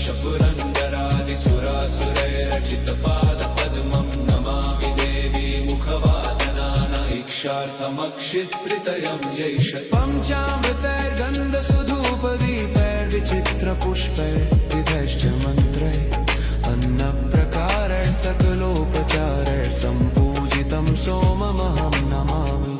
ईश पुरन्दरादिसुरासुरैरचितपादपद्मं नमामि देवी मुखवादनानैक्षार्थमक्षित्रितयं यैष पञ्चामृतैर्गन्धसुधूपदीपैर्विचित्रपुष्पैर्विधैश्च मन्त्रैः अन्नप्रकारैः सकलोपचारैः सम्पूजितं सोममहं नमामि।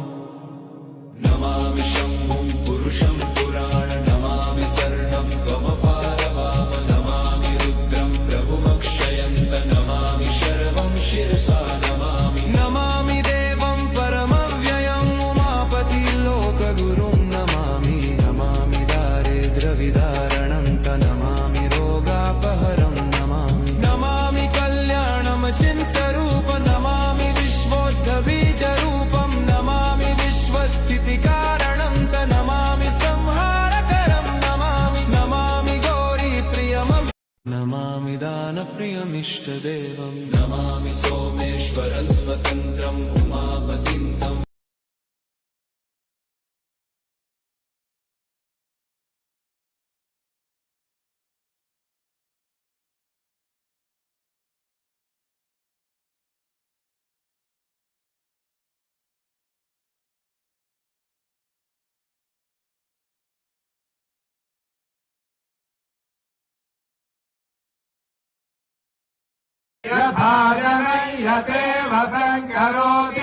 नमामि शम्भुं पुरुषं पुराण नमामि शरणं त्वमपारवाम नमामि रुद्रं प्रभुमक्षयन्त नमामि शर्वं शिरसा नमामि। नमामि देवं परमव्ययम् उमापति लोकगुरुं नमामि। नमामि दारिद्र्यविदारणन्त नमामि रोगापहरं नमामि। नमामि कल्याणं चिन्तरूप नमामि विश्वोद्धबीजरूपं नमामि विश्वस्थितिकारणं त नमामि संहारकरं नमामि। नमामि गौरीप्रियमं नमामि दानप्रियमिष्टदेवं नमामि सोमेश्वरं स्वतन्त्रम् उमापतिं तम्। यथा जनयते वसङ्करोति